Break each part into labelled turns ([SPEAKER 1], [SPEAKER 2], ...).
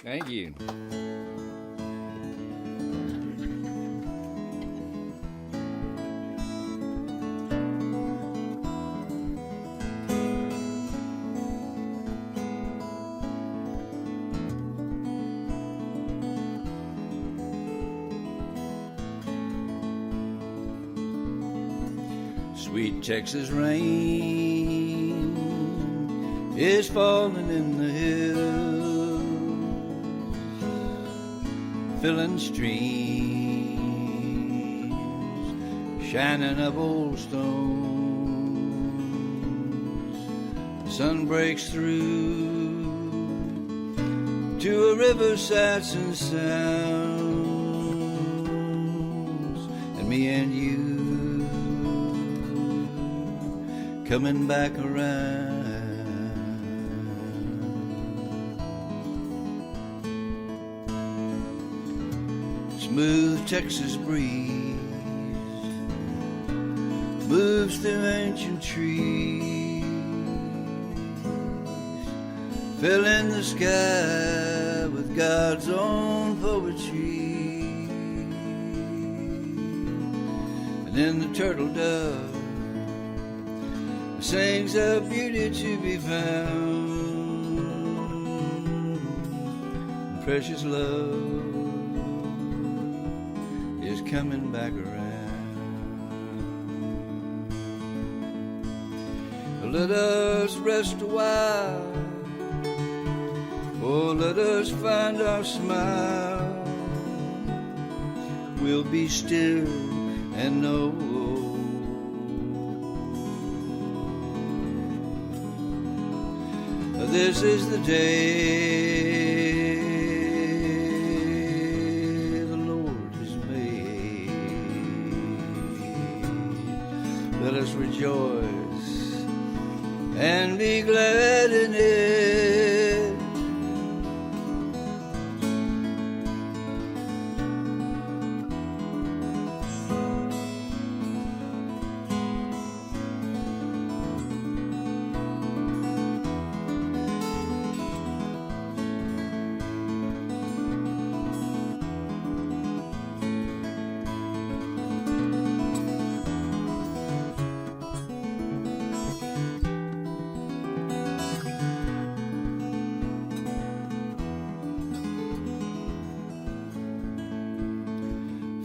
[SPEAKER 1] Thank you. Sweet Texas rain is falling in the hills, filling streams, shining up old stones. The sun breaks through to a river sights and sounds, and me and you coming back around. Smooth Texas breeze moves through ancient trees, filling the sky with God's own poetry. And then the turtle dove sings of beauty to be found. Precious love is coming back around. Let us rest a while, or let us find our smile. We'll be still and know this is the day the Lord has made. Let us rejoice and be glad in it.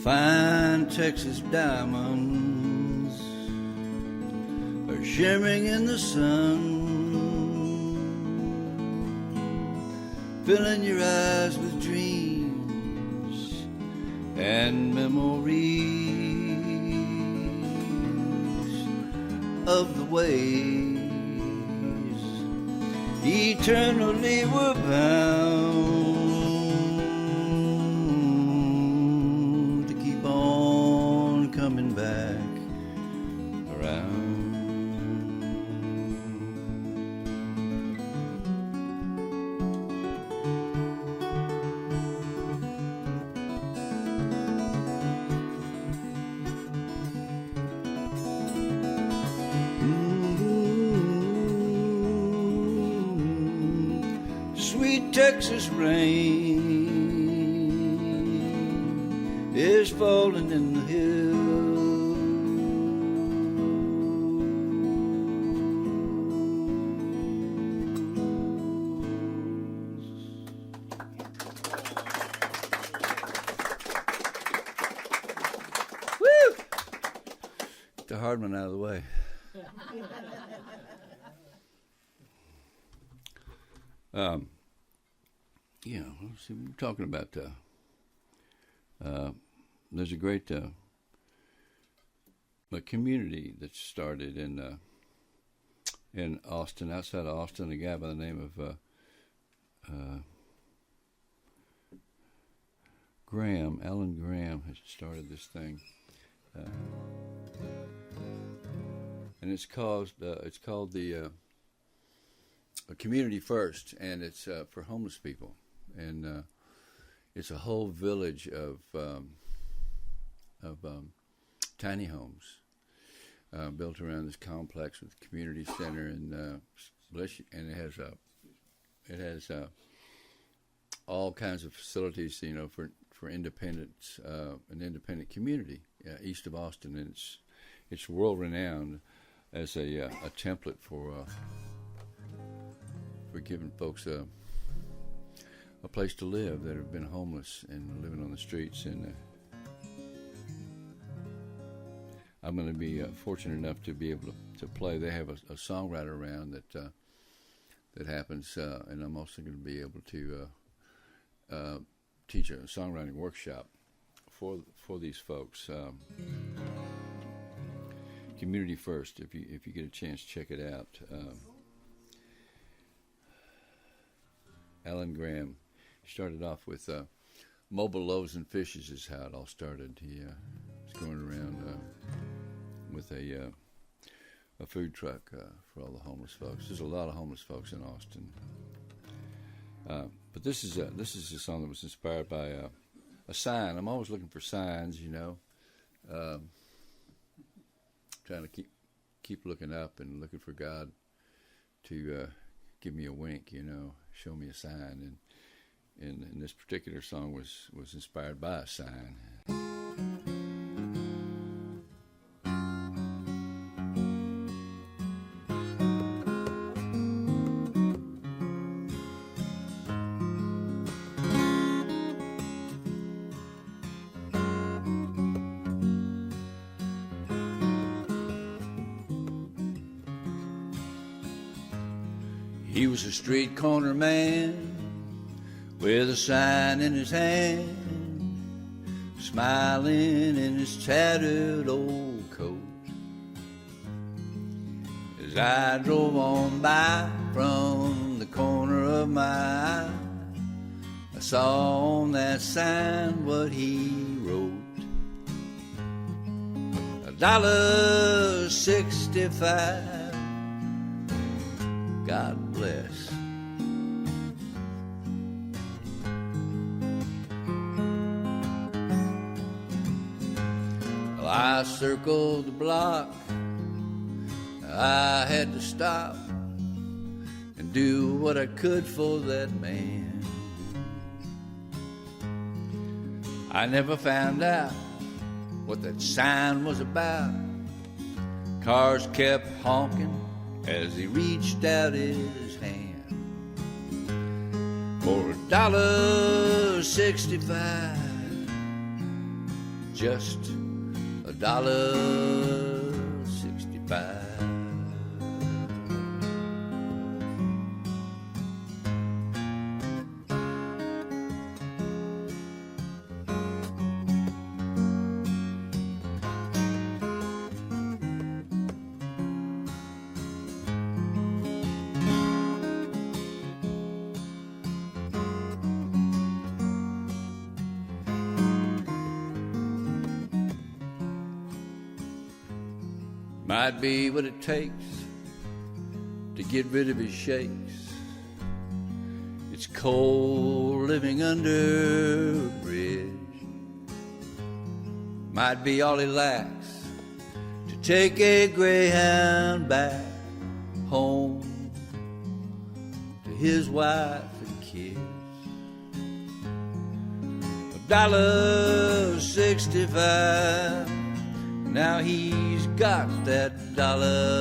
[SPEAKER 1] Fine Texas diamonds are shimmering in the sun, filling your eyes with dreams and memories of the ways eternally were bound. Coming back around. Sweet Texas rain is falling in the hills, the hard one out of the way. See, we're talking about. There's a great a community that's started in Austin, outside of Austin. A guy by the name of Alan Graham, has started this thing. And it's called the Community First, and it's for homeless people, and it's a whole village of tiny homes built around this complex with community center and and it has all kinds of facilities, for independence, an independent community east of Austin, and it's world renowned as a template for giving folks a place to live that have been homeless and living on the streets. And I'm going to be fortunate enough to be able to play. They have a songwriter around that happens, and I'm also going to be able to teach a songwriting workshop for these folks. Community First. If you get a chance, check it out. Alan Graham started off with mobile loaves and fishes is how it all started. He was going around with a food truck for all the homeless folks. There's a lot of homeless folks in Austin. But this is a song that was inspired by a sign. I'm always looking for signs, trying to keep looking up and looking for God to give me a wink, show me a sign. And this particular song was inspired by a sign. He was a street corner man with a sign in his hand, smiling in his tattered old coat. As I drove on by from the corner of my eye, I saw on that sign what he wrote. $1.65. God bless. Well, I circled the block. I had to stop and do what I could for that man. I never found out what that sign was about. Cars kept honking as he reached out his hand for $1.65, just $1.65. Might be what it takes to get rid of his shakes. It's cold living under a bridge. Might be all he lacks to take a Greyhound back home to his wife and kids. $1.65. Now he's got that $1.65.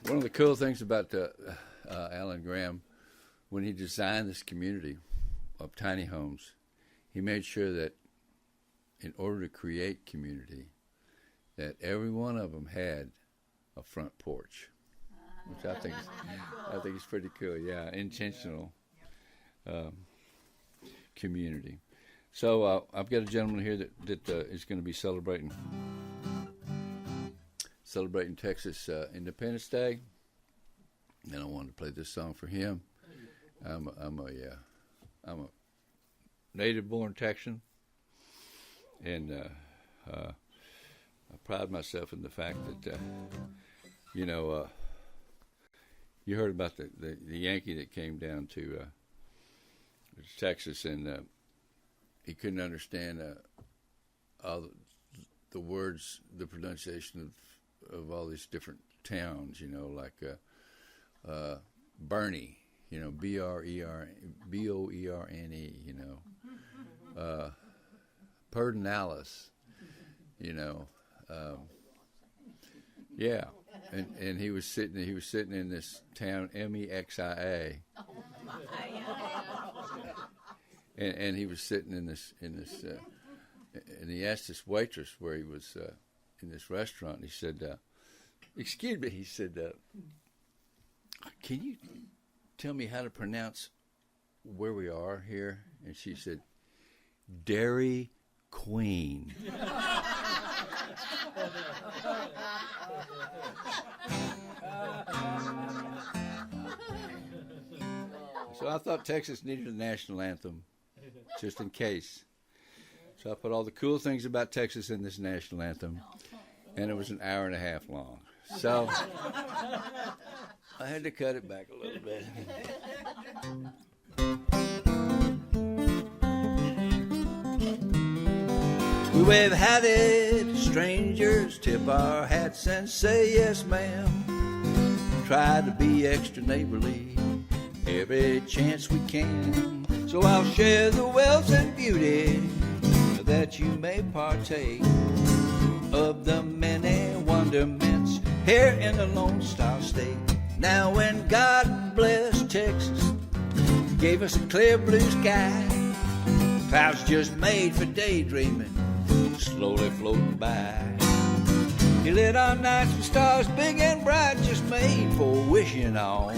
[SPEAKER 1] One of the cool things about Alan Graham, when he designed this community of tiny homes, he made sure that in order to create community, that every one of them had a front porch, which I think is pretty cool. Yeah, intentional community. So I've got a gentleman here that is going to be celebrating Texas Independence Day, and I wanted to play this song for him. I'm a native-born Texan, And I pride myself in the fact that, you heard about the Yankee that came down to Texas, and he couldn't understand all the words, the pronunciation of all these different towns, like Bernie, Boerne, Pedernales, yeah, and he was sitting in this town, Mexia, and he was sitting in this, and he asked this waitress where he was in this restaurant. And he said, "Excuse me," he said, "Can you tell me how to pronounce where we are here?" And she said, "Dairy Queen." So I thought Texas needed a national anthem, just in case. So I put all the cool things about Texas in this national anthem, and it was an hour and a half long. So I had to cut it back a little bit. We wave howdy, strangers tip our hats and say yes ma'am. Try to be extra neighborly every chance we can. So I'll share the wealth and beauty that you may partake of the many wonderments here in the Lone Star State. Now when God blessed Texas, gave us a clear blue sky, clouds just made for daydreaming, slowly floating by. He lit our nights with stars big and bright, just made for wishing on.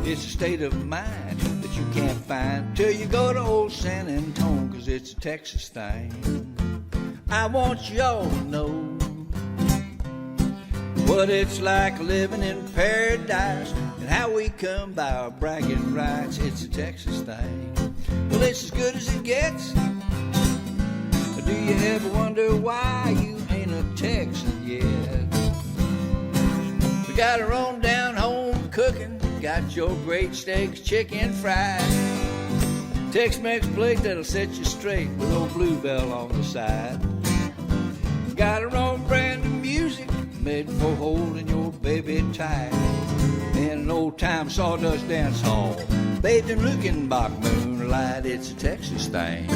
[SPEAKER 1] It's a state of mind that you can't find till you go to old San Antone, 'cause it's a Texas thing. I want y'all to know what it's like living in paradise and how we come by our bragging rights. It's a Texas thing. Well, it's as good as it gets. Or do you ever wonder why you ain't a Texan yet? We got our own down-home cooking, got your great steaks, chicken fried, Tex-Mex plate that'll set you straight with old Bluebell on the side. Got our own brand of music made for holding your baby tight, and an old-time sawdust dance hall bathed in Luckenbach moonlight. It's a Texas thing.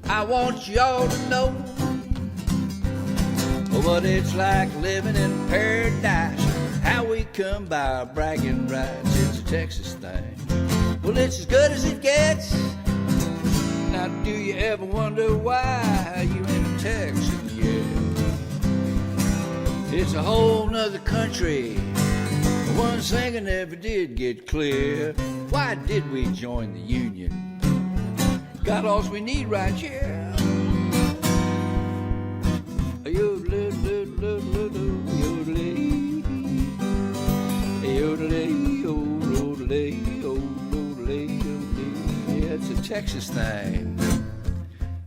[SPEAKER 1] I want y'all to know what it's like living in paradise, how we come by our bragging rights. It's a Texas thing. Well, it's as good as it gets. Now, do you ever wonder why you ain't a Texan yet? It's a whole nother country. One thing I never did get clear: why did we join the Union? Got all we need right here. Yeah, it's a Texas thing.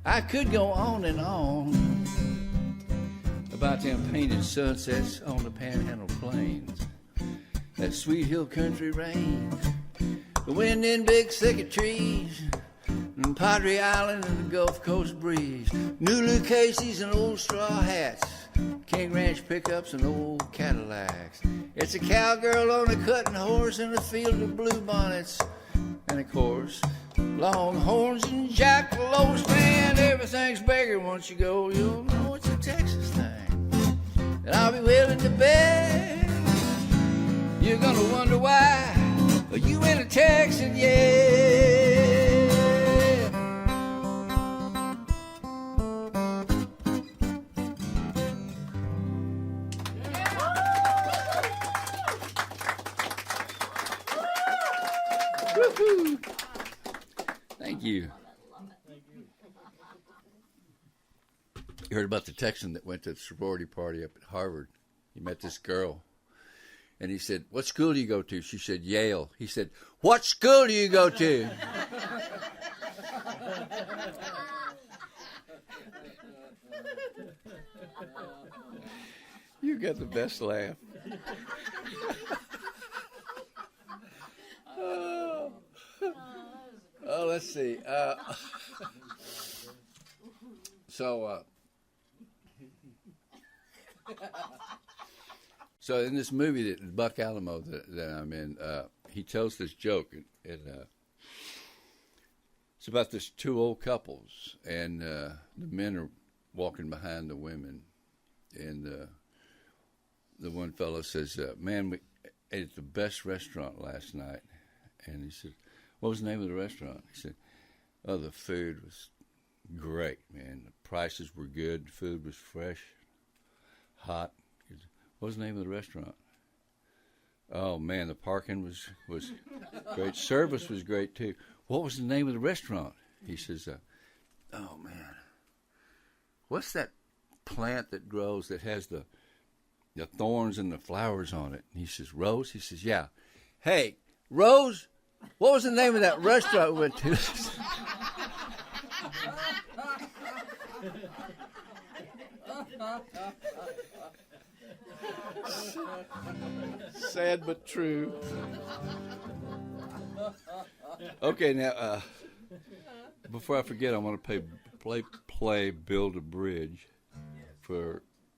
[SPEAKER 1] I could go on and on about them painted sunsets on the Panhandle Plains, that sweet hill country rain, the wind in big thicket trees, and Padre Island and the Gulf Coast breeze, new Lucchese's and old straw hats, King Ranch pickups and old Cadillacs. It's a cowgirl on a cutting horse in a field of bluebonnets, and of course, longhorns and jackalopes. Man, everything's bigger once you go. You'll know it's a Texas thing, and I'll be willing to bet you're gonna wonder why you ain't a Texan yet. Woo-hoo. Thank you. You heard about the Texan that went to the sorority party up at Harvard. He met this girl, and he said, "What school do you go to?" She said, "Yale." He said, "What school do you go to?" got the best laugh. Oh, let's see. So in this movie, that Buck Alamo that I'm in, he tells this joke, and it's about this two old couples, and the men are walking behind the women, and the one fellow says, "Man, we ate at the best restaurant last night," and he said, "What was the name of the restaurant?" He said, "Oh, the food was great, man. The prices were good. The food was fresh, hot." He said, "What was the name of the restaurant?" "Oh, man, the parking was great. Service was great, too." "What was the name of the restaurant?" He says, "Oh, man, what's that plant that grows that has the thorns and the flowers on it?" And he says, "Rose?" He says, "Yeah." "Hey, Rose, what was the name of that restaurant we went to?" Sad but true. Okay, now, before I forget, I want to play Build a Bridge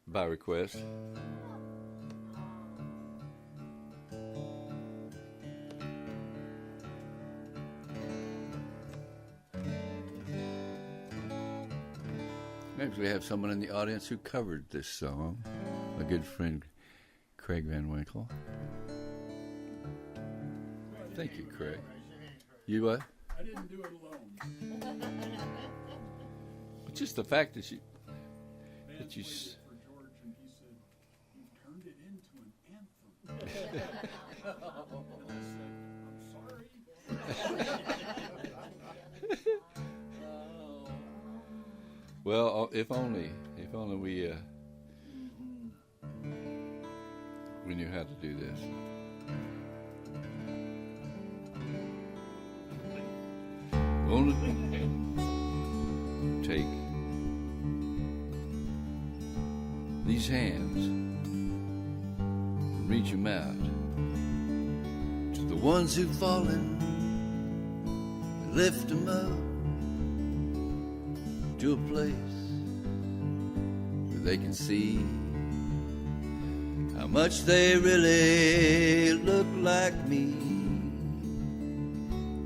[SPEAKER 1] by request. Maybe we have someone in the audience who covered this song. A good friend, Craig Van Winkle. Thank you, Craig. You what?
[SPEAKER 2] I didn't do it alone.
[SPEAKER 1] It's just the fact that you
[SPEAKER 2] For George, and he said, "You turned it into an anthem." And I said, "I'm sorry."
[SPEAKER 1] Well, if only we knew how to do this. Gonna take these hands and reach them out to the ones who've fallen, and lift them up to a place where they can see how much they really look like me.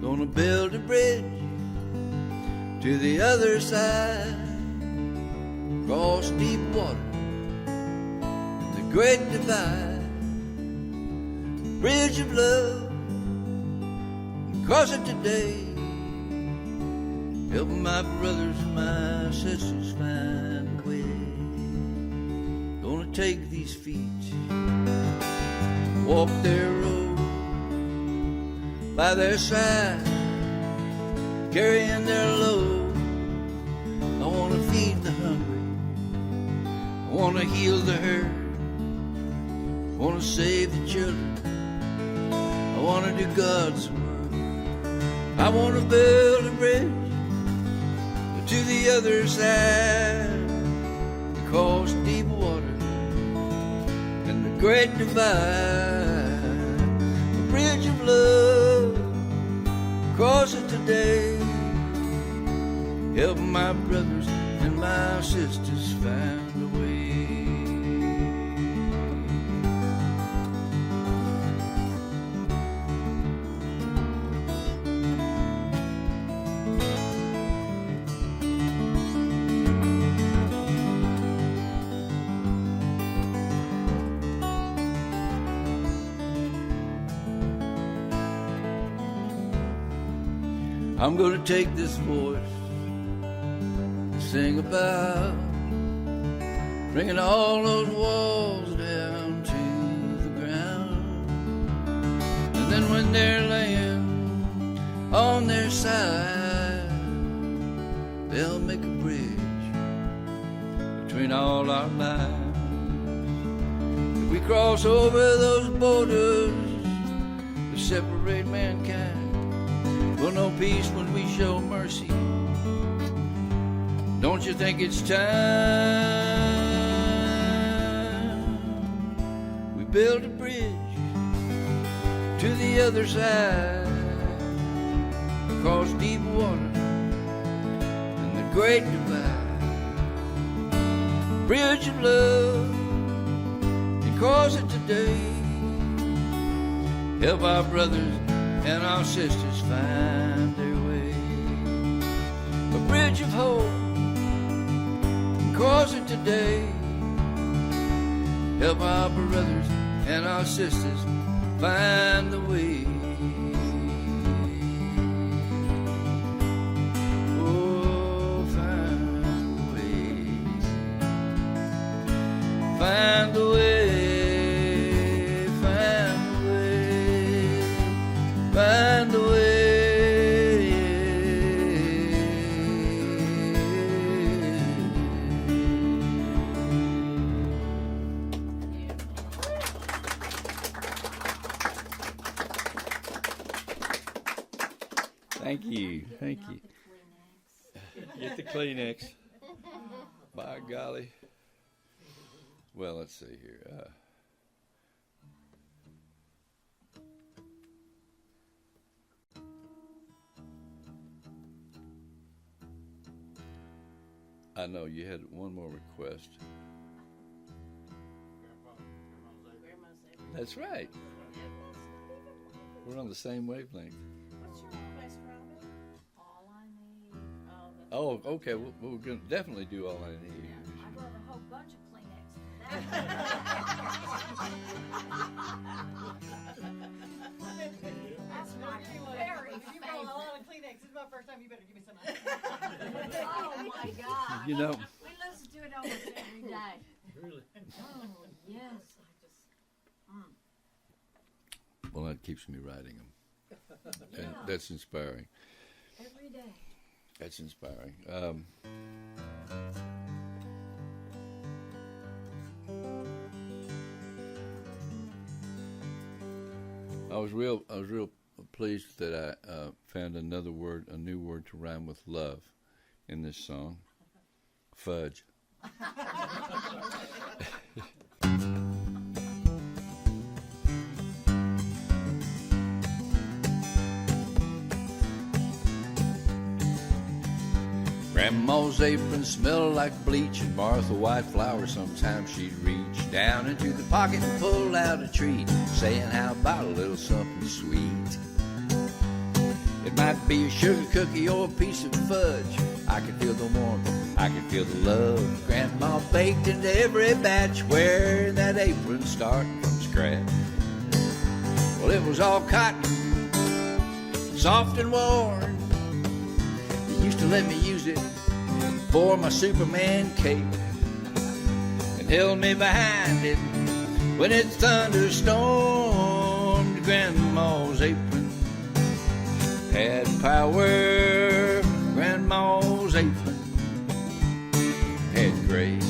[SPEAKER 1] Gonna build a bridge to the other side, cross deep water, the great divide, bridge of love, cross it today. Help my brothers and my sisters find a way. Gonna take these feet, walk their road by their side, carrying their load. I want to feed the hungry, I want to heal the hurt, I want to save the children, I want to do God's work. I want to build a bridge to the other side, across deep water and the great divide, a bridge of love, cross it today. Help my brothers and my sisters find a way. I'm gonna take this voice and sing about bringing all those walls down to the ground. And then when they're laying on their side, they'll make a bridge between all our lives. If we cross over those borders that separate mankind, we'll know peace when we show mercy. Don't you think it's time build a bridge to the other side, across deep water and the great divide. Bridge of love, and cross it today. Help our brothers and our sisters find their way. A bridge of hope, and cross it today. Help our brothers and our sisters find the way. Oh, find the way. Find the way. Find the way. Find the way. Thank you. Thank you. Get the Kleenex. By golly. Well, let's see here. I know you had one more request. That's right. We're on the same wavelength.
[SPEAKER 3] What's your request, Robin? All I need.
[SPEAKER 1] Oh, okay. We're going to definitely do All I Need.
[SPEAKER 3] Yeah, I brought a whole bunch of Kleenex. That's my very
[SPEAKER 4] If you brought a
[SPEAKER 3] favorite.
[SPEAKER 4] lot of Kleenex, this is my first time. You better give me some.
[SPEAKER 3] Oh my God.
[SPEAKER 1] You know,
[SPEAKER 3] We listen to it almost every day.
[SPEAKER 2] Really?
[SPEAKER 3] Oh, yes.
[SPEAKER 1] well, that keeps me writing them.
[SPEAKER 3] Yeah.
[SPEAKER 1] And that's inspiring.
[SPEAKER 3] Every day.
[SPEAKER 1] That's inspiring. I was real pleased that I found a new word to rhyme with love in this song. Fudge. Grandma's apron smelled like bleach, and Martha White Flower sometimes she'd reach down into the pocket and pull out a treat, saying, how about a little something sweet? It might be a sugar cookie or a piece of fudge. I could feel the warmth, I could feel the love Grandma baked into every batch, wearing that apron starting from scratch. Well, it was all cotton, soft and worn. Used to let me use it for my Superman cape, and held me behind it when it thunderstormed. Grandma's apron had power. Grandma's apron had grace.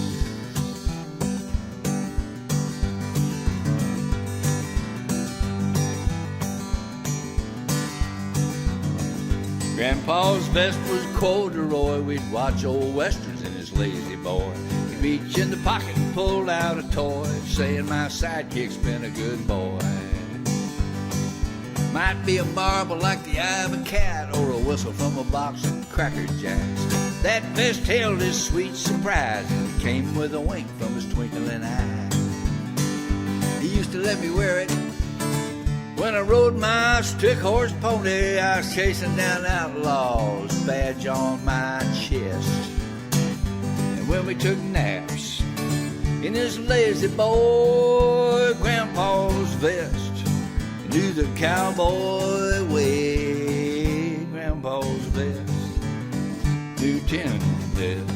[SPEAKER 1] Grandpa's vest was corduroy. We'd watch old westerns in his lazy boy. He'd reach in the pocket and pull out a toy, saying, my sidekick's been a good boy. Might be a marble like the eye of a cat, or a whistle from a box of Cracker Jacks. That vest held his sweet surprise, and it came with a wink from his twinkling eye. He used to let me wear it when I rode my stick horse pony. I was chasing down outlaws, badge on my chest. And when we took naps in his lazy boy, Grandpa's vest knew the cowboy way. Grandpa's vest knew tenderness.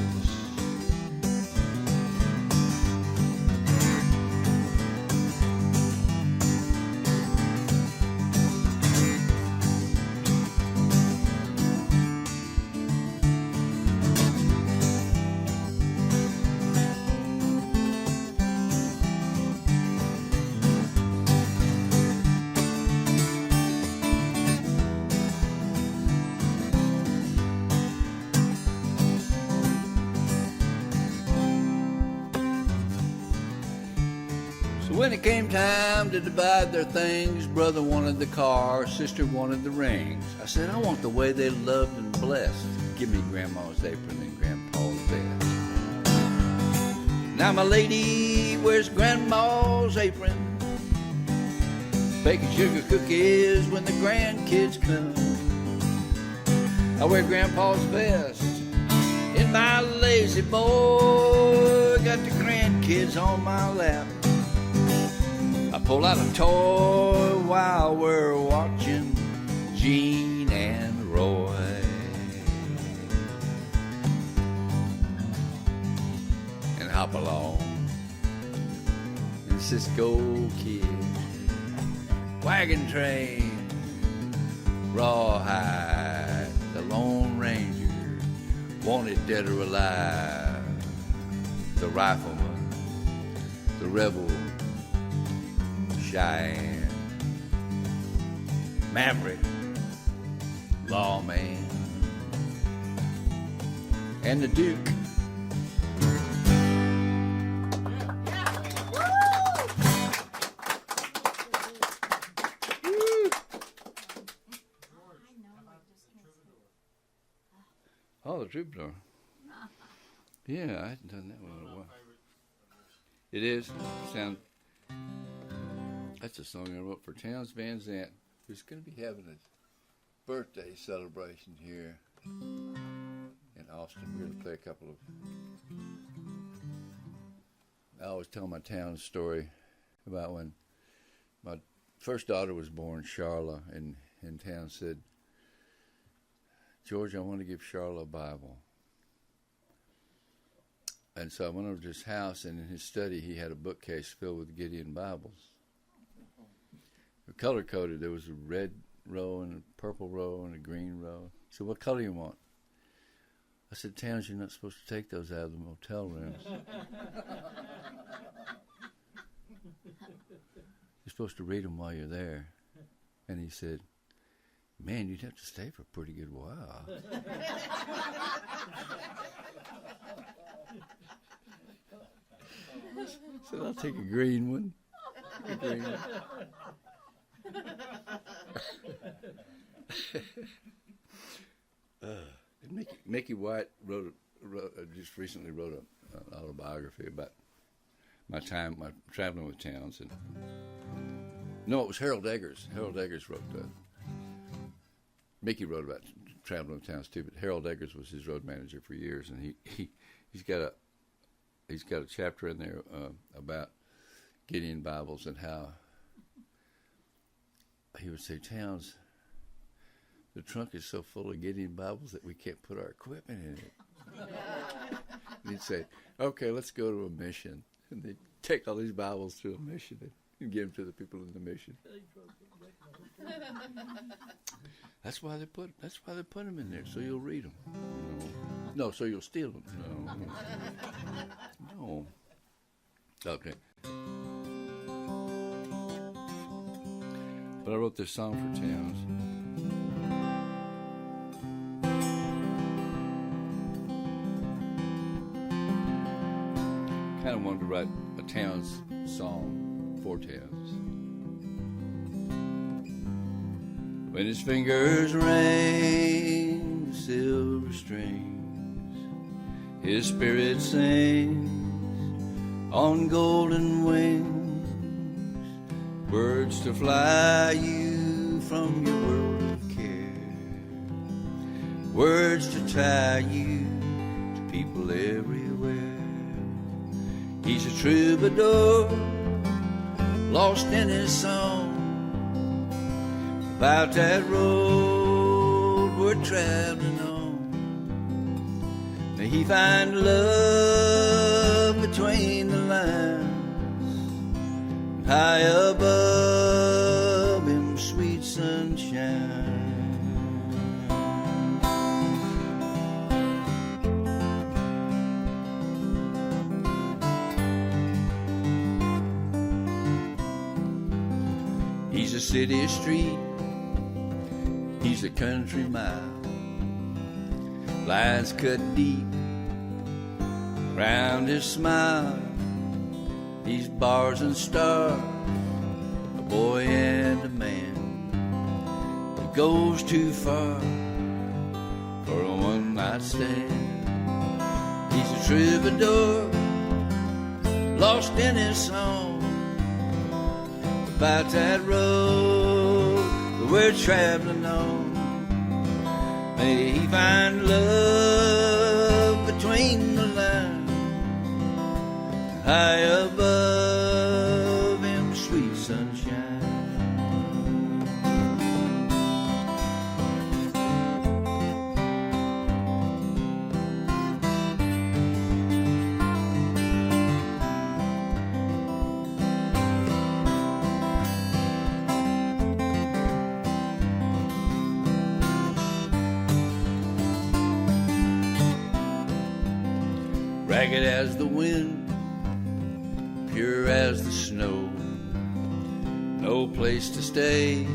[SPEAKER 1] So when it came time to divide their things, brother wanted the car, sister wanted the rings. I said, I want the way they loved and blessed. Give me grandma's apron and grandpa's vest. Now my lady wears grandma's apron, baking sugar cookies when the grandkids come. I wear grandpa's vest in my lazy boy, got the grandkids on my lap. I pull out a toy while we're watching Gene and Roy. And hop along in Cisco Kid, Wagon Train, Rawhide, the Lone Ranger, Wanted Dead or Alive, the Rifleman, the Rebel, Cheyenne, Maverick, Lawman, and the Duke. Oh, the Troubadour. Yeah, I hadn't done that one in a while. It is. That's a song I wrote for Towns Van Zandt, who's going to be having a birthday celebration here in Austin. We're going to play a couple of... I always tell my town story about when my first daughter was born, Charla, and town said, George, I want to give Charla a Bible. And so I went over to his house, and in his study, he had a bookcase filled with Gideon Bibles. Color-coded. There was a red row and a purple row and a green row. He said, what color do you want? I said, Towns, you're not supposed to take those out of the motel rooms. You're supposed to read them while you're there. And he said, man, you'd have to stay for a pretty good while. I said, I'll take a green one. A green one. Mickey White just recently wrote an autobiography about my traveling with Towns. And no, it was Harold Eggers. Harold Eggers wrote that. Mickey wrote about traveling with Towns too, but Harold Eggers was his road manager for years, and he's got a chapter in there about Gideon Bibles and how he would say, Towns, the trunk is so full of Gideon Bibles that we can't put our equipment in it. And he'd say, okay, let's go to a mission. And they'd take all these Bibles to a mission and give them to the people in the mission. That's why they put them in there, so you'll read them. No, so you'll steal them. No. Okay. But I wrote this song for Towns. Kind of wanted to write a Towns song for Towns. When his fingers rang the silver strings, his spirit sings on golden wings, words to fly you from your world of care, words to tie you to people everywhere. He's a troubadour, lost in his song, about that road we're traveling on. May he find love between the lines, high above him, sweet sunshine. He's a city street, he's a country mile, lines cut deep round his smile, these bars and stars, a boy and a man. He goes too far for a one-night stand. He's a troubadour, lost in his song, about that road that we're traveling on. May he find love between the lines, high above in sweet sunshine. Ragged as the wind, pure as the snow, no place to stay,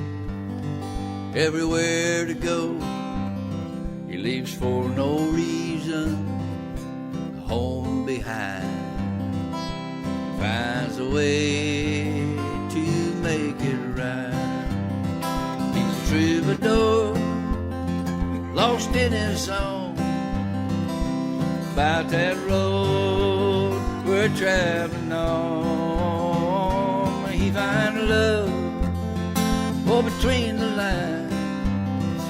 [SPEAKER 1] everywhere to go. He leaves for no reason, home behind, finds a way to make it right. He's a troubadour, lost in his song, about that road we're traveling on. He find love, oh, between the lines,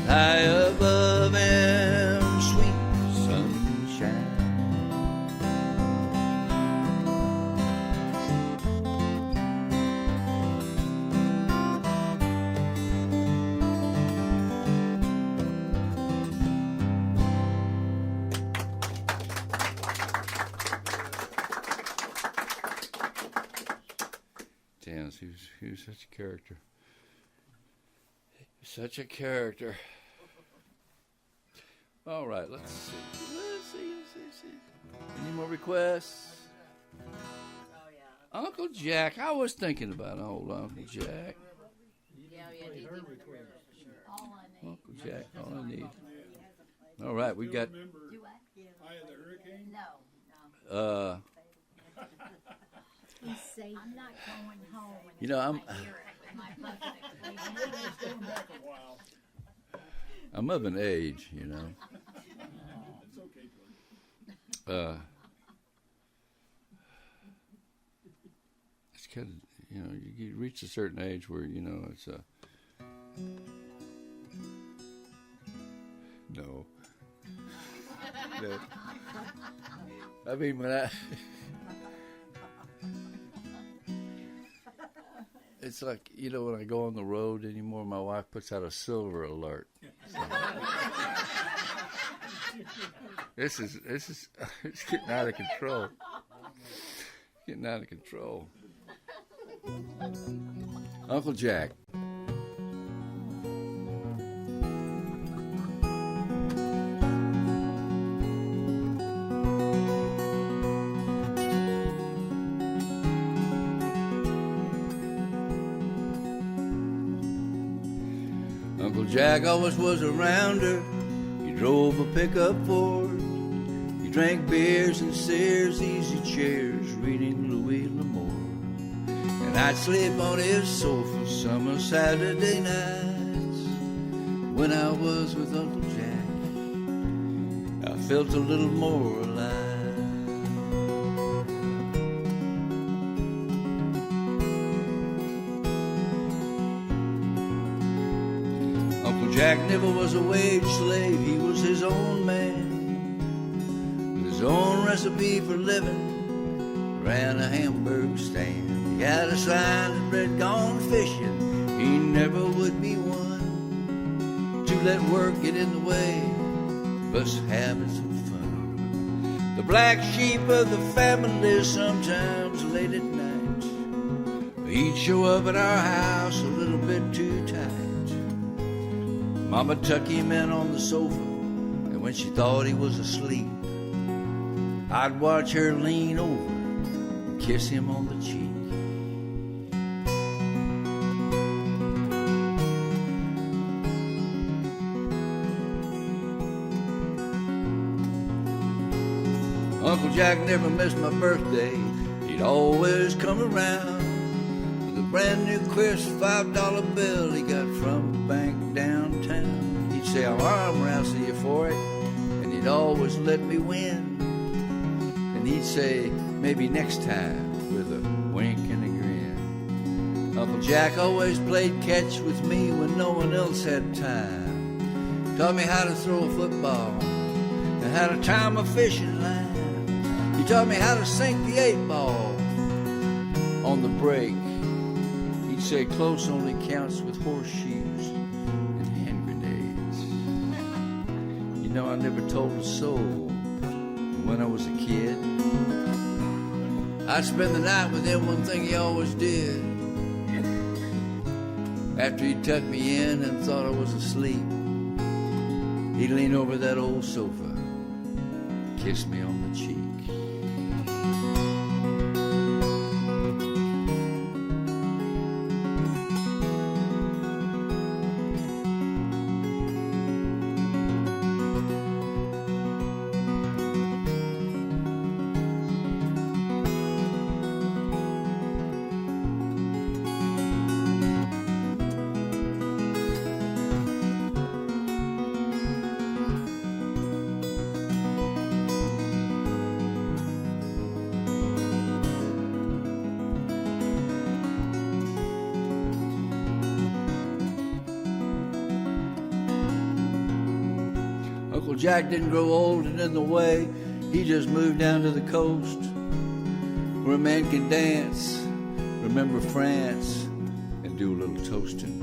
[SPEAKER 1] high above him, sweet sunshine. He was such a character. Such a character. All right, let's see. Any more requests?
[SPEAKER 3] Oh, yeah.
[SPEAKER 1] Uncle Jack. I was thinking about old Uncle Jack.
[SPEAKER 3] Yeah, DD was the river for sure. All I need.
[SPEAKER 1] Uncle Jack, all I need. All right, we got.
[SPEAKER 2] Remember
[SPEAKER 3] Do I?
[SPEAKER 2] Eye of the Hurricane?
[SPEAKER 3] No.
[SPEAKER 5] He's safe.
[SPEAKER 3] I'm not going home.
[SPEAKER 1] You know, I'm I'm of an age, you know.
[SPEAKER 2] It's okay, George.
[SPEAKER 1] It's kind of, you know, you reach a certain age where, you know, it's no. No. I mean, when it's like, you know, when I go on the road anymore, my wife puts out a silver alert. So. This is it's getting out of control. Getting out of control. Uncle Jack. Uncle Jack always was a rounder. He drove a pickup Ford. He drank beers in Sears easy chairs, reading Louis L'Amour. And I'd sleep on his sofa summer Saturday nights. When I was with Uncle Jack, I felt a little more alive. Jack never was a wage slave, he was his own man. With his own recipe for living, ran a hamburger stand. He had a sign that read, "Gone fishing." He never would be one to let work get in the way of us having some fun. The black sheep of the family, sometimes late at night, he'd show up at our house a little bit too tight. Mama tuck him in on the sofa, and when she thought he was asleep, I'd watch her lean over and kiss him on the cheek. Uncle Jack never missed my birthday. He'd He'd always come around with a brand new crisp $5 bill he got from the bank downtown. He'd say, "I'll arm wrestle you for it," and he'd always let me win. And he'd say, "Maybe next time," with a wink and a grin. Uncle Jack always played catch with me when no one else had time. Taught me how to throw a football and how to time a fishing line. He taught me how to sink the 8-ball on the break. He'd say close only counts with horseshoes and hand grenades. You know, I never told a soul when I was a kid. I'd spend the night with him, one thing he always did. After he'd tuck me in and thought I was asleep, he'd lean over that old sofa, kiss me on the cheek. Uncle Jack didn't grow old and in the way. He just moved down to the coast where a man can dance, remember France, and do a little toasting.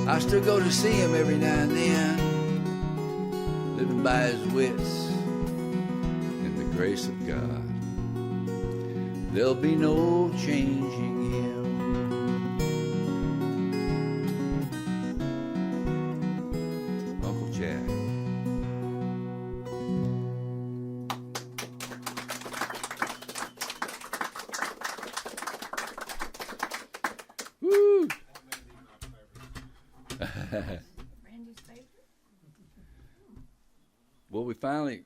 [SPEAKER 1] I still go to see him every now and then, living by his wits in the grace of God. There'll be no changing him. Uncle Jack. Woo!
[SPEAKER 3] Randy's favorite?
[SPEAKER 1] Well, we finally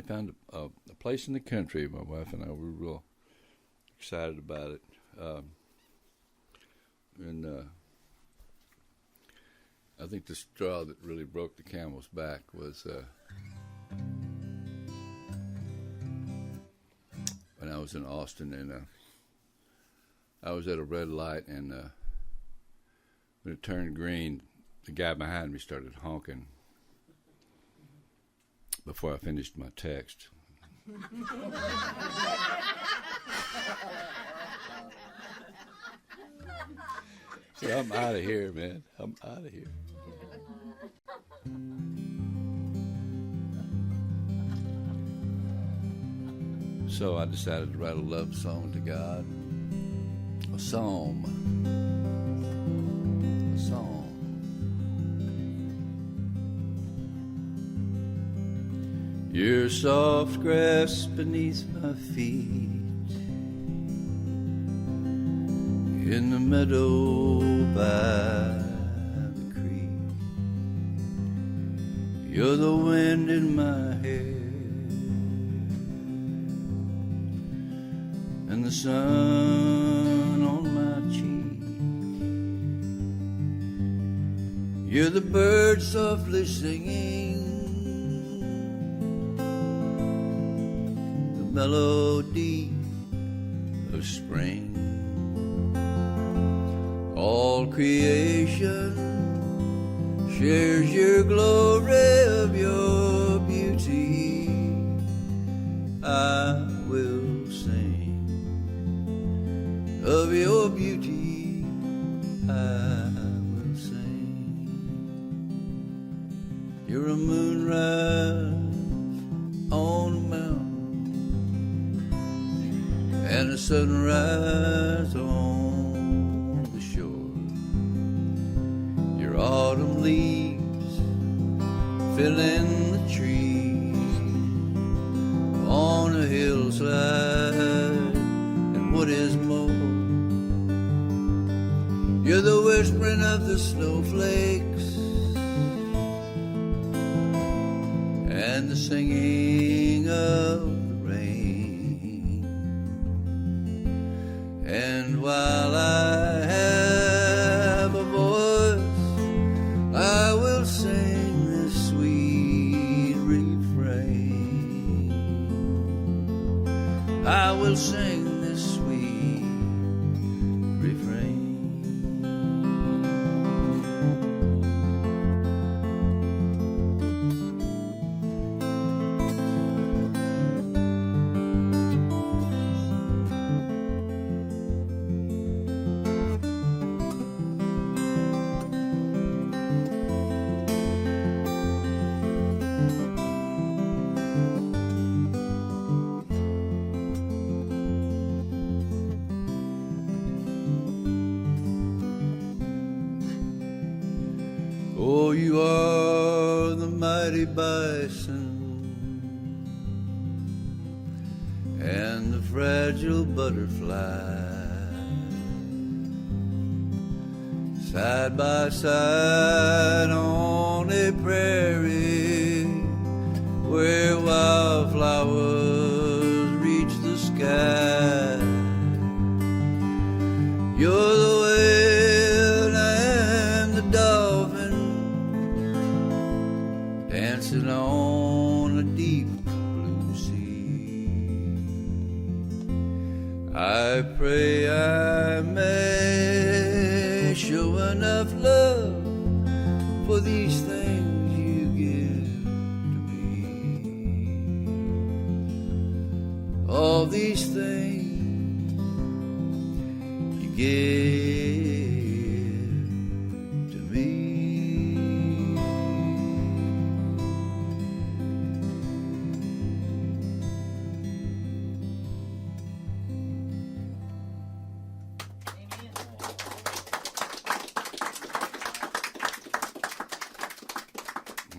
[SPEAKER 1] found a place in the country. My wife and I were real excited about it. And I think the straw that really broke the camel's back was when I was in Austin, and I was at a red light, and when it turned green, the guy behind me started honking before I finished my text. So I'm out of here, man. I'm out of here. So I decided to write a love song to God. A psalm. A song. Your soft grass beneath my feet, in the meadow by the creek. You're the wind in my hair and the sun on my cheek. You're the bird softly singing, the melody of spring. All creation shares your glory of your beauty. I will sing of your beauty. I will sing. You're a moonrise on a mountain and a sunrise on autumn leaves fill in the trees on a hillside, and what is more, you're the whispering of the snowflakes and the singing of the rain. And while I have a voice, I will sing this sweet refrain. I will sing this sweet refrain. Oh, you are the mighty bison and the fragile butterfly, side by side on a prairie where wildflowers reach the sky. You're the whale and the dolphin dancing on a deep blue sea. I pray I may show enough love for these things you give to me. All these things you give to me.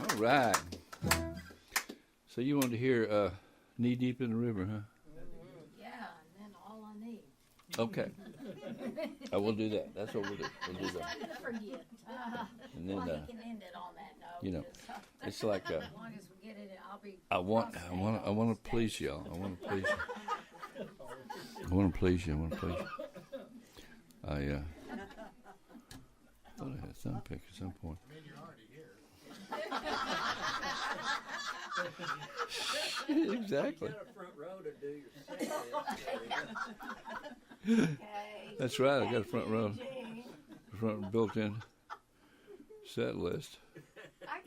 [SPEAKER 1] All right. So you wanted to hear Knee Deep in the River, huh?
[SPEAKER 3] Yeah, and then all I need.
[SPEAKER 1] Okay. I will do that. That's what we'll do. We'll do that.
[SPEAKER 3] Trying to forget.
[SPEAKER 1] And then,
[SPEAKER 3] Well, he can end it on that note.
[SPEAKER 1] you know, it's like
[SPEAKER 3] As long as we get it, I'll be.
[SPEAKER 1] I want to please y'all. I want to please you. I want to please you. I want to please you. I thought I had a thumb pick at some point. Exactly. That's right. I got a front row, front built-in set list.
[SPEAKER 3] I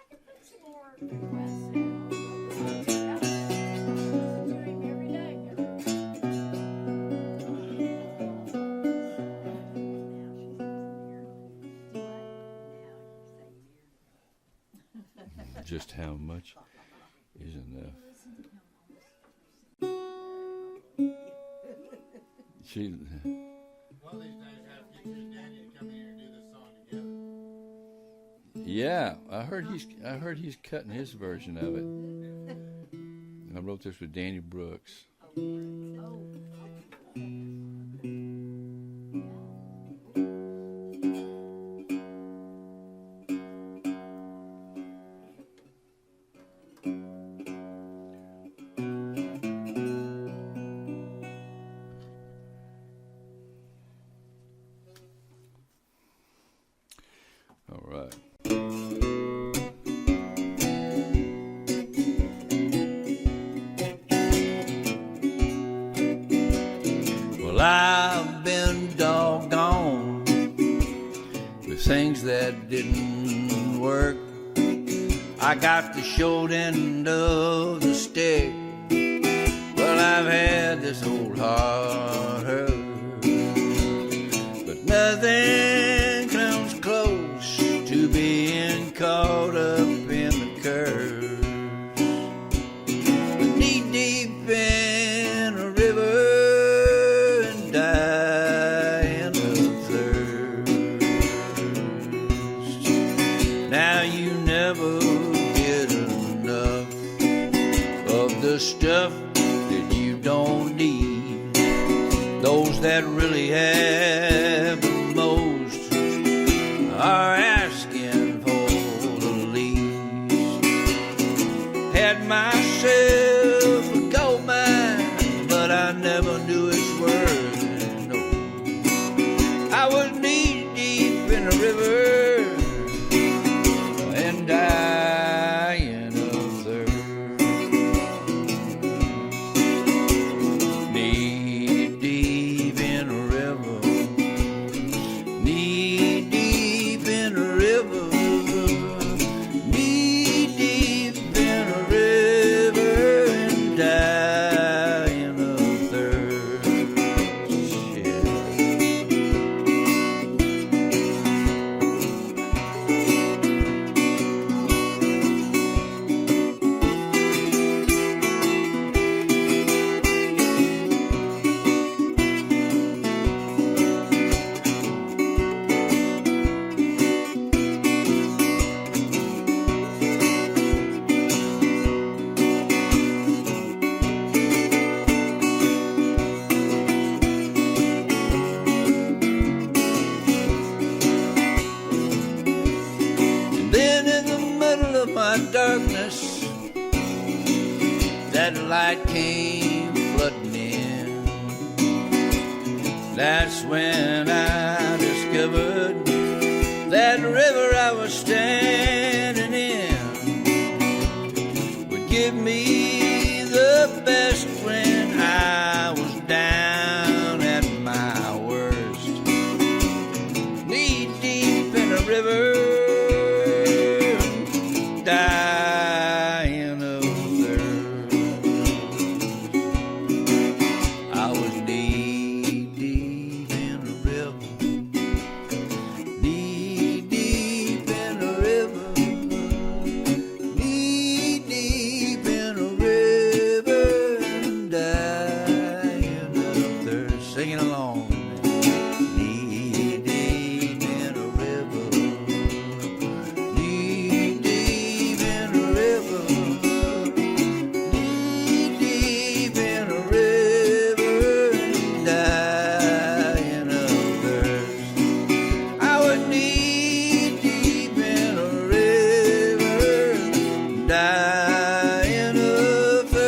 [SPEAKER 3] can put some more requests down. Doing every day.
[SPEAKER 1] Just how much is enough? She.
[SPEAKER 5] One of these days, have to get you and Danny to come in here and do this song together.
[SPEAKER 1] Yeah, I heard he's cutting his version of it. I wrote this with Danny Brooks. All right. Well, I've been doggone with things that didn't work. I got the short end of the stick. Well, I've had this old heart hurt, but nothing comes close to being caught up in the curves. Knee deep in a river and dying of thirst. Now you never get enough of the stuff that you don't need. Those that really have the most are asking for the least. had myself a gold mine, but I never knew its worth. No, I was knee deep in a river and dying of thirst. Knee deep in a river, knee deep in a river, knee deep in a river and dying of thirst. Yeah. And then in the middle of my darkness, that light came flooding in. That's when I discovered that river I was standing in would give me the best when I was down at my worst. Knee deep in a river, dying of thirst. I was knee deep in a river, knee deep in a river, knee deep in a river, and dying of thirst. Singing along. Knee deep in a river, knee deep in a river, knee deep in a river, and dying of thirst. I was knee deep in a river, dying of thirst.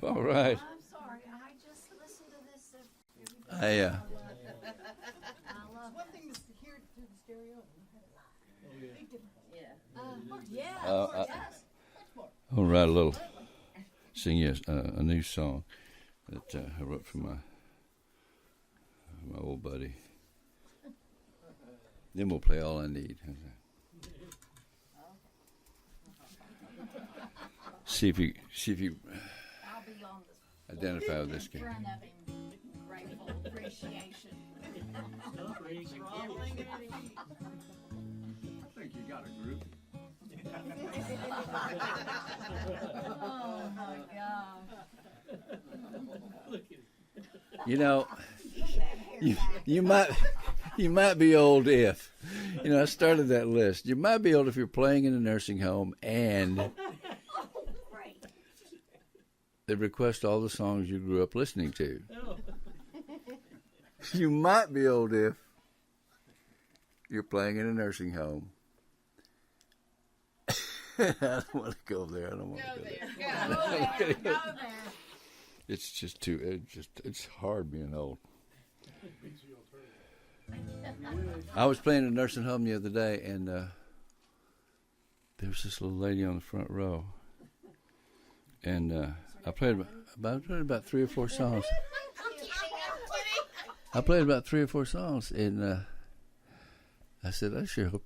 [SPEAKER 1] All right.
[SPEAKER 3] I'm sorry, I just listened to this.
[SPEAKER 1] I
[SPEAKER 3] I love
[SPEAKER 4] One thing is to hear it through the stereo. Big difference.
[SPEAKER 3] Yeah.
[SPEAKER 1] Yes. I'll write a little, sing you a new song that I wrote for my old buddy. Then we'll play All I Need. See if you
[SPEAKER 3] I'll be on the
[SPEAKER 1] identify with this guy.
[SPEAKER 3] front of him. Grateful appreciation.
[SPEAKER 2] I think you got a group.
[SPEAKER 3] Oh my gosh.
[SPEAKER 1] You know, you might be old if, I started that list. You might be old if you're playing in a nursing home and
[SPEAKER 3] Great.
[SPEAKER 1] they request all the songs you grew up listening to. You might be old if you're playing in a nursing home. I don't want to go there. I don't want to go there.
[SPEAKER 3] Go there.
[SPEAKER 1] It's just it's hard being old. I was playing in a nursing home the other day, and there was this little lady on the front row, and I played about 3 or 4 songs. And I said, I sure hope.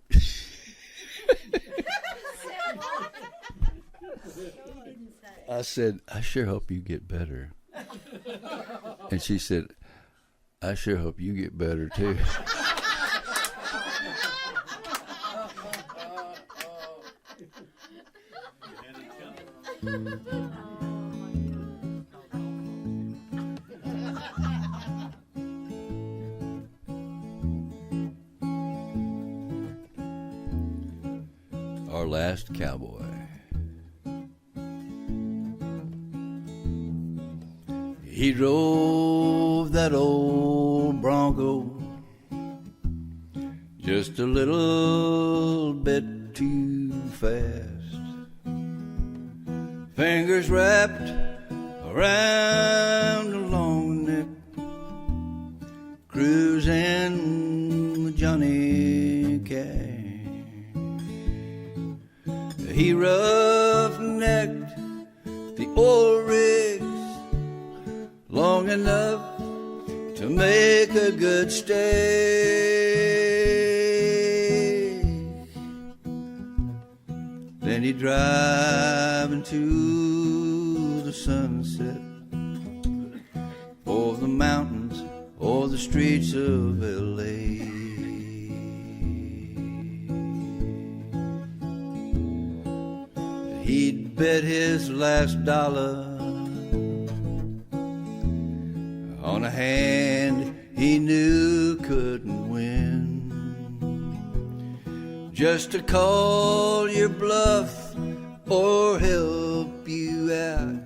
[SPEAKER 1] I said, I sure hope you get better. And she said, I sure hope you get better too. Our Last Cowboy. He drove that old Bronco just a little bit too fast. Fingers wrapped around a long neck, cruising with Johnny Cash. He rough-necked the old rigs long enough to make a good stay. Then he'd drive into the sunset, over the mountains or the streets of L.A. He'd bet his last dollar on a hand he knew couldn't win, just to call your bluff or help you out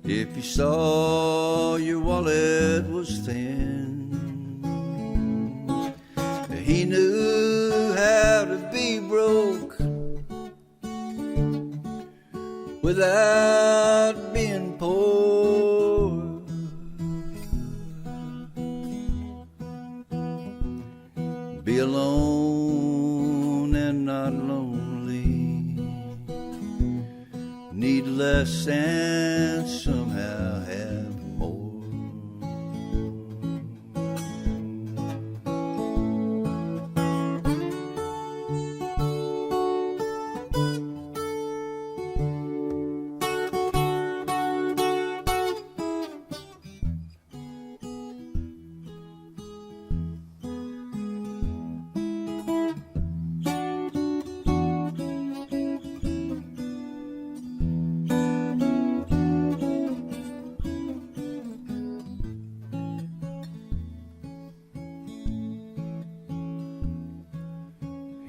[SPEAKER 1] if you saw your wallet was thin. He knew how to be broke without being poor. Be alone and not lonely, need less and somehow have more.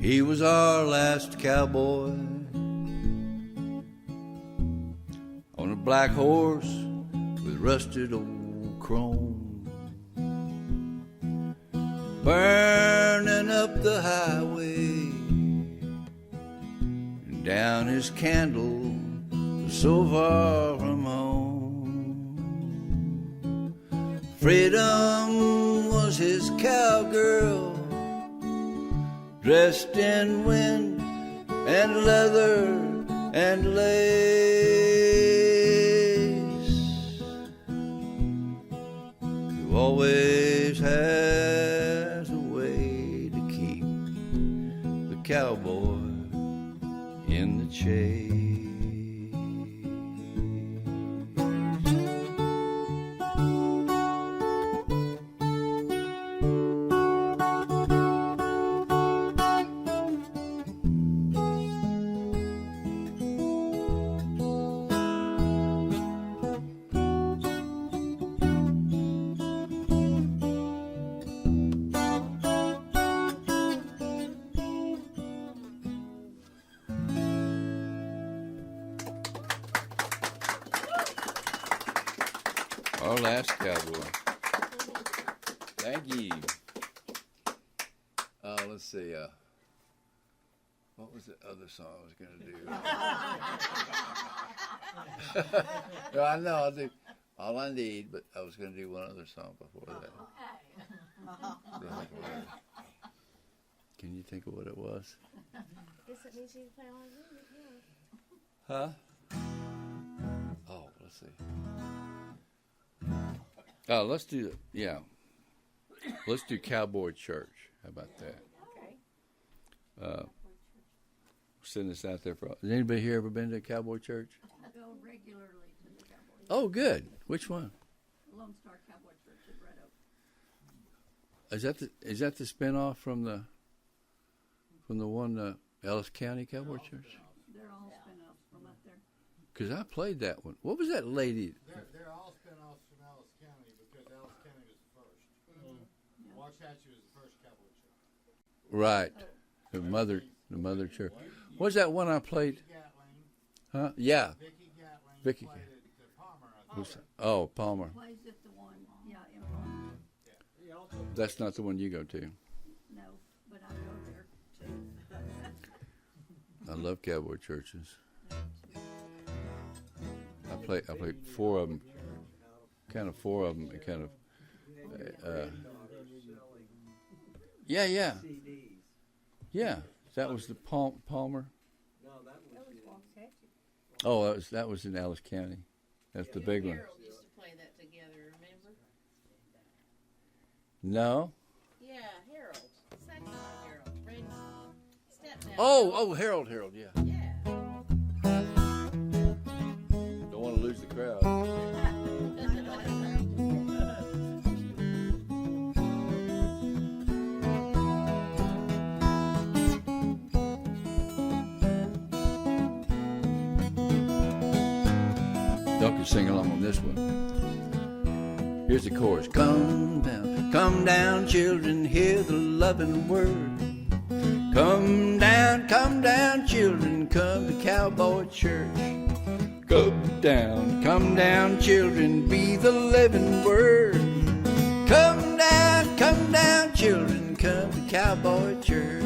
[SPEAKER 1] He was our last cowboy on a black horse with rusted old chrome, burning up the highway, and down his candle so far from home. Freedom was his cowgirl, dressed in wind and leather and lace, who always has a way to keep the cowboy in the chase. Our Last Cowboy. Thank you. Let's see. What was the other song I was going to do? No, I know. I'll do All I Need, but I was going to do one other song before that. Can you think of what it was?
[SPEAKER 3] Guess it means you play All I Need, yeah.
[SPEAKER 1] Huh? Oh, let's see. Oh, let's do, yeah. Let's do Cowboy Church. How about that?
[SPEAKER 3] Okay.
[SPEAKER 1] Send this out there for. Has anybody here ever been to a Cowboy Church?
[SPEAKER 4] I go regularly to the Cowboy.
[SPEAKER 1] Oh, good. Which one?
[SPEAKER 4] Lone Star Cowboy Church in Red Oak.
[SPEAKER 1] Is that the spinoff from the one Ellis County Cowboy Church?
[SPEAKER 4] They're all spin-offs from up there.
[SPEAKER 1] Because I played that one. What was that lady?
[SPEAKER 5] They're all spin-offs from Ellis County because Ellis County was the first. Waxahachie was the first cowboy church.
[SPEAKER 1] Right. The mother church. What's that one I played?
[SPEAKER 5] Gatling.
[SPEAKER 1] Huh? Yeah.
[SPEAKER 5] Vicky Gatling
[SPEAKER 1] Vicky
[SPEAKER 5] played at Palmer. I
[SPEAKER 1] Who's-
[SPEAKER 5] think.
[SPEAKER 1] Oh, Palmer.
[SPEAKER 4] Plays at the one, yeah, in Palmer.
[SPEAKER 1] That's not the one you go to.
[SPEAKER 4] No, but I go there too.
[SPEAKER 1] I love cowboy churches. I played four of them, and kind of. Yeah. That was the Palmer.
[SPEAKER 4] That was Waxahachie.
[SPEAKER 1] Oh, that was in Alice County. That's the big one.
[SPEAKER 3] Harold used to play that together, remember?
[SPEAKER 1] No.
[SPEAKER 3] Yeah, Harold. Saxophone Harold. Randy's stepdad.
[SPEAKER 1] Oh, Harold, yeah.
[SPEAKER 3] Yeah.
[SPEAKER 1] Don't want to lose the crowd. Y'all can sing along on this one. Here's the chorus. Come down, children, hear the loving word. Come down, children, come to Cowboy Church. Come down, children, be the living word. Come down, children, come to Cowboy Church.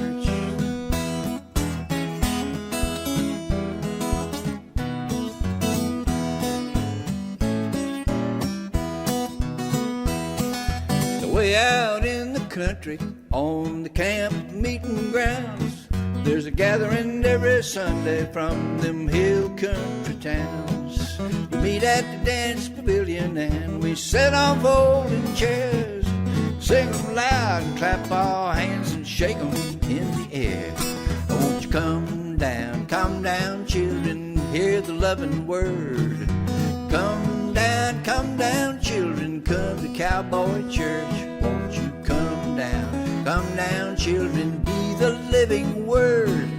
[SPEAKER 1] Way out in the country, on the camp meeting grounds, there's a gathering every Sunday from them hill country towns. We meet at the dance pavilion and we sit on folding chairs, sing 'em loud and clap our hands and shake 'em in the air. Won't you come down, children, hear the loving word. Come down, children, come to Cowboy Church. Won't you come down, children, be the living word.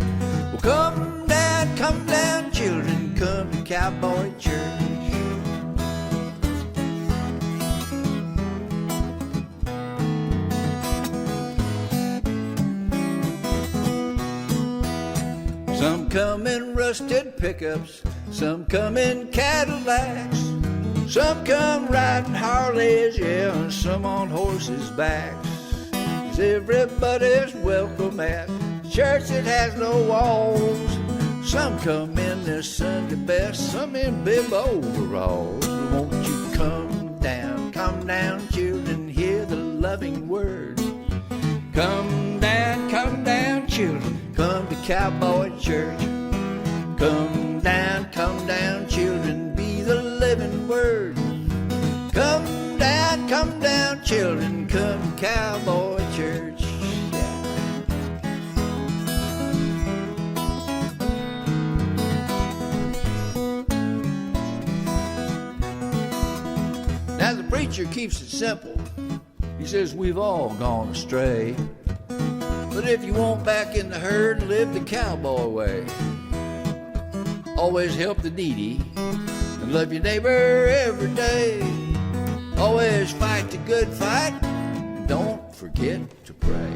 [SPEAKER 1] Well, come down, children, come to Cowboy Church. Some come in rusted pickups, some come in Cadillacs, some come riding Harleys, yeah, and some on horses' backs. 'Cause everybody's welcome at church that has no walls. Some come in their Sunday best, some in bib overalls. Won't you come down, children, hear the loving word. Come down, children, come to Cowboy Church. Come down, children, be the living word. Come down, children, come to Cowboy Church. Now the preacher keeps it simple. He says we've all gone astray, but if you want back in the herd, live the cowboy way. Always help the needy and love your neighbor every day. Always fight the good fight and don't forget to pray.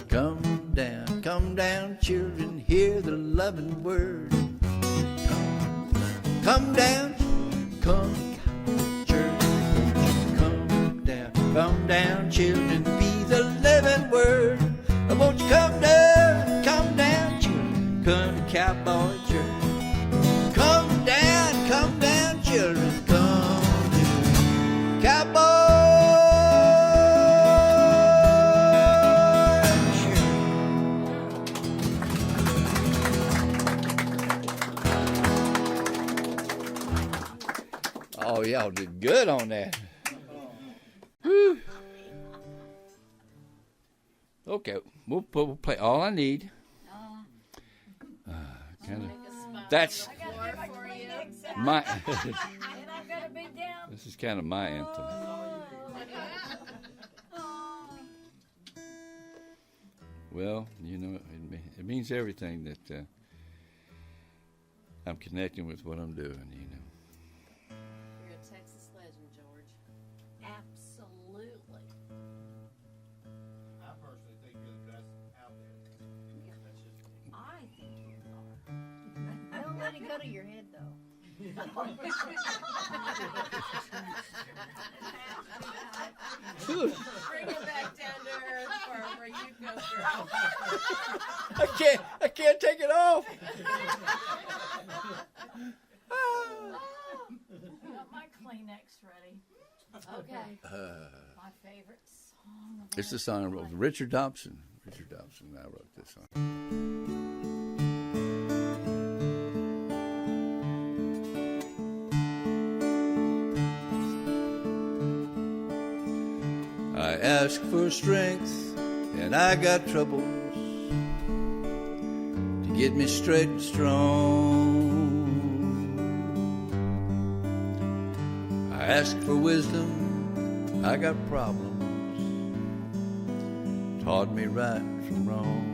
[SPEAKER 1] Come down, children, hear the loving word. Come down, come church. Come down, children, be the living word. Won't you come down, children, come to Cowboy Church. Come down, children, come to Cowboy Church. Oh, y'all did good on that. Whew. Okay, we'll play All I Need. That's my. This is kind of my anthem. Well, you know, it means everything that I'm connecting with what I'm doing. You know.
[SPEAKER 3] You're a Texas legend, George. Absolutely.
[SPEAKER 5] I personally think you're the best out there. That's just me.
[SPEAKER 4] I think you're let it go to your head, though.
[SPEAKER 3] Bring it back down to earth for where you go, girl.
[SPEAKER 1] I can't take it off.
[SPEAKER 3] I got my Kleenex ready. Okay. My favorite song.
[SPEAKER 1] It's the song I wrote. Richard Dobson. Richard Dobson and I wrote this song. I ask for strength and I got troubles to get me straight and strong. I ask for wisdom, I got problems, taught me right from wrong.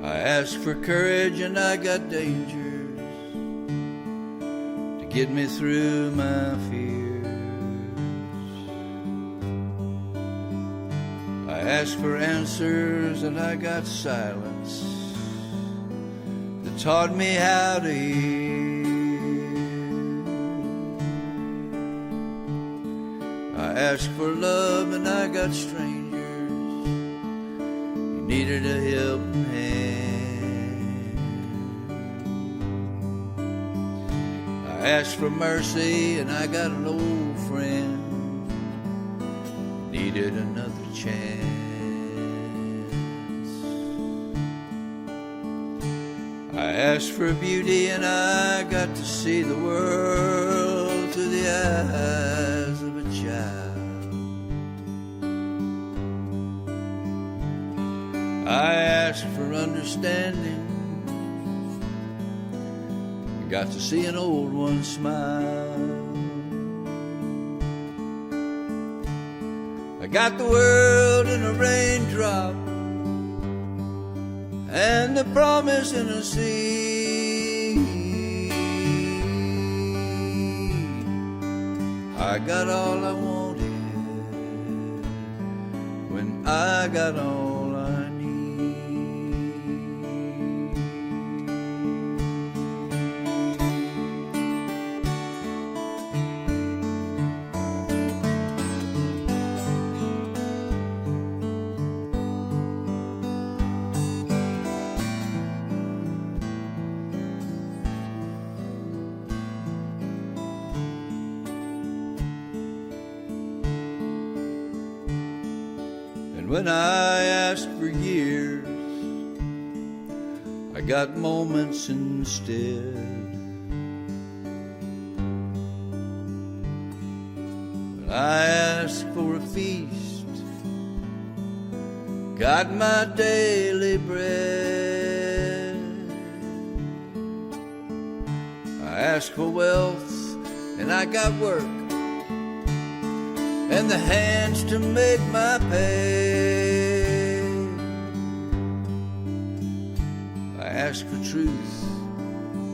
[SPEAKER 1] I ask for courage and I got dangers to get me through my fears. I ask for answers and I got silence that taught me how to hear. I asked for love and I got strangers who needed a helping hand. I asked for mercy and I got an old friend who needed another chance. I asked for beauty and I got to see the world through the eyes of a child. I asked for understanding and got to see an old one smile. I got the world in a raindrop and the promise in a seed. I got all I wanted when I got all I need. When I asked for years, I got moments instead. When I asked for a feast, got my daily bread. I asked for wealth and I got work and the hands to make my pay. I ask for truth,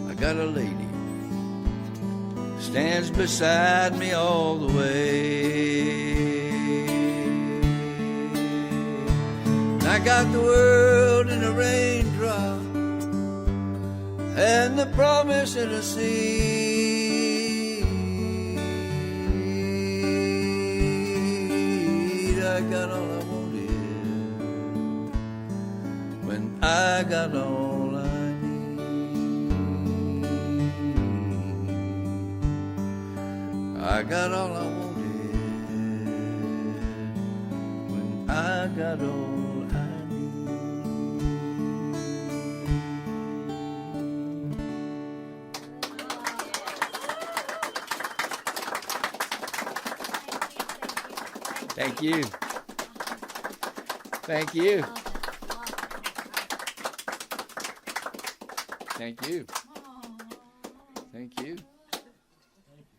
[SPEAKER 1] I got a lady stands beside me all the way. I got the world in a raindrop and the promise in a seed. I got all I wanted when I got all I need. I got all I wanted when I got all I need. Thank you. Thank you. Thank you. Thank you.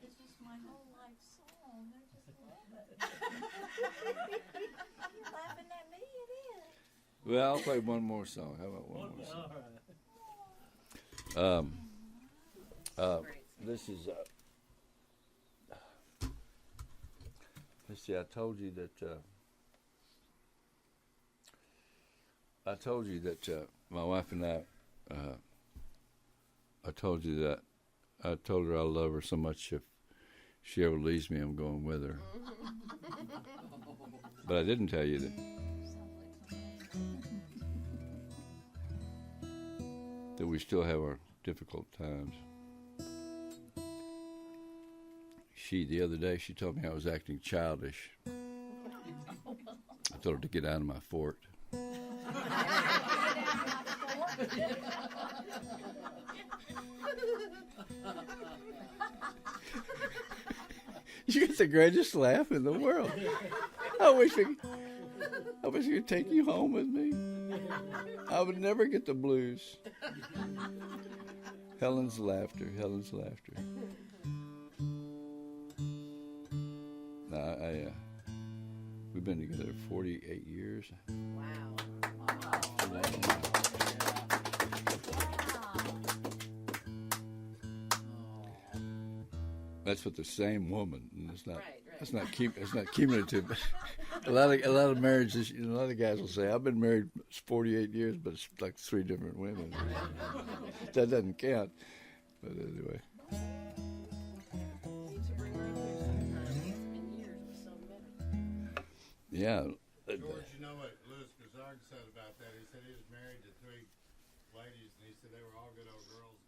[SPEAKER 3] This is my whole life song. I just love it. You're laughing at me, it is.
[SPEAKER 1] Well, I'll play one more song. How about one more song? This is. Let's see. I told you that I told you that my wife and I told her I love her so much if she ever leaves me, I'm going with her. But I didn't tell you that we still have our difficult times. The other day, she told me I was acting childish. I told her to get out of my fort. You got the greatest laugh in the world. I wish I could take you home with me. I would never get the blues. Helen's laughter. We've been together 48 years.
[SPEAKER 4] Wow.
[SPEAKER 1] That's with the same woman, and it's not.
[SPEAKER 4] Right.
[SPEAKER 1] It's not cumulative. a lot of marriages. A lot of guys will say, "I've been married 48 years, but it's like 3 different women." That doesn't count. But anyway.
[SPEAKER 4] Seems to bring around sometimes in years with so many.
[SPEAKER 1] Yeah.
[SPEAKER 5] George, you know what Louis Gazard said about that? He said he was married to 3 ladies, and he said they were all good old girls.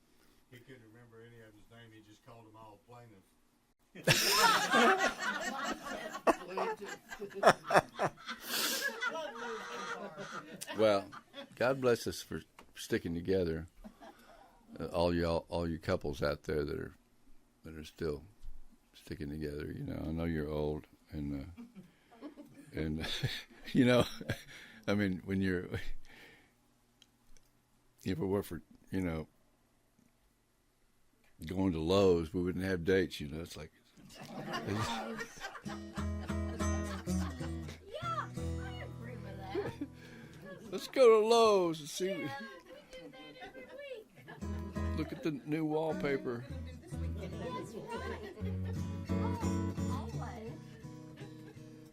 [SPEAKER 5] He couldn't remember any of them's name. He just called them all plaintiffs.
[SPEAKER 1] Well, God bless us for sticking together. All you couples out there that are still sticking together. You know, I know you're old, and you know, I mean, when if it were for going to Lowe's, we wouldn't have dates. You know, it's like.
[SPEAKER 3] Yeah, I agree with that.
[SPEAKER 1] Let's go to Lowe's and see.
[SPEAKER 3] Yeah, we could do that every week.
[SPEAKER 1] Look at the new wallpaper.
[SPEAKER 3] That's right. Always.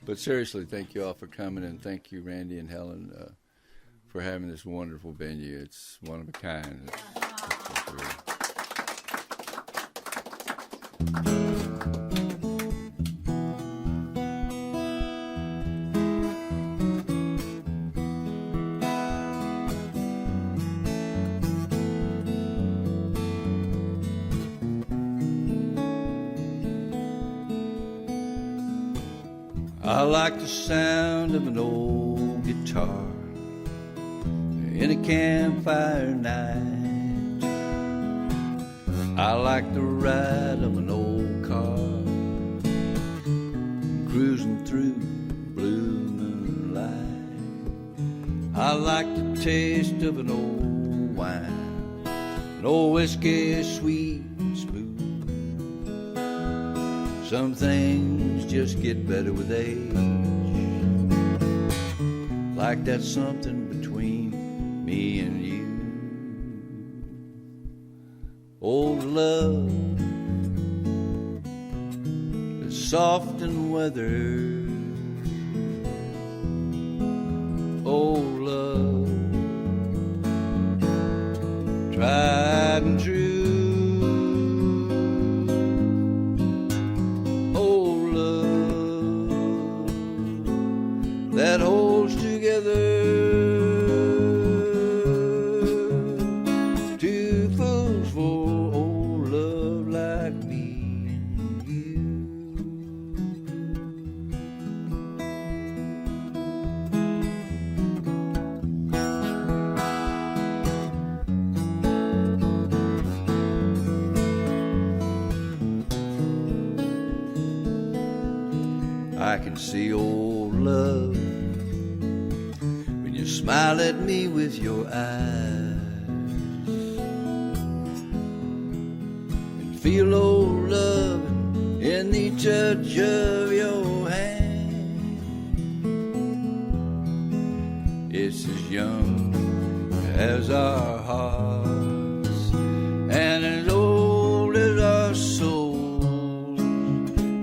[SPEAKER 1] But seriously, thank you all for coming, and thank you, Randy and Helen, for having this wonderful venue. It's one of a kind. I like the sound of an old guitar in a campfire night. I like the ride of an old car cruising through blue moonlight. I like the taste of an old wine. An old whiskey is sweet and smooth. Some things just get better with age, like that's something between me and you. Old love is soft and weathered. Old love, tried and true. That holds together two fools for old love like me and you. I can see old love when you smile at me with your eyes, and feel old love in the touch of your hand. It's as young as our hearts and as old as our souls.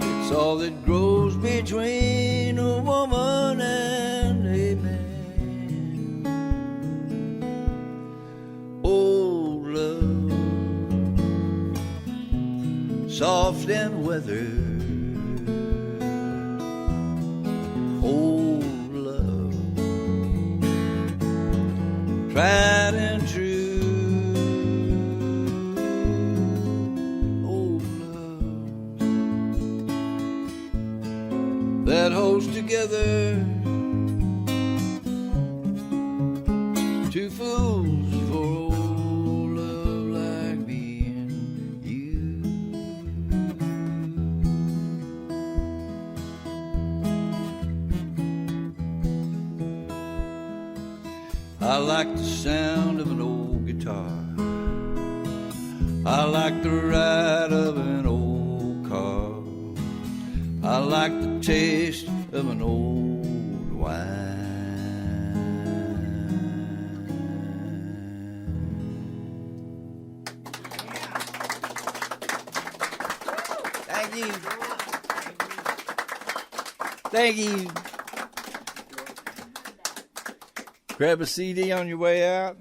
[SPEAKER 1] It's all that grows between. between a woman and a man. and weather. Old love, tried and true. Old love that holds together two fools for old love like me and you. I like the sound of an old guitar. I like the ride of an old car. I like the taste of an old wine. Thank you. Thank you. Grab a CD on your way out.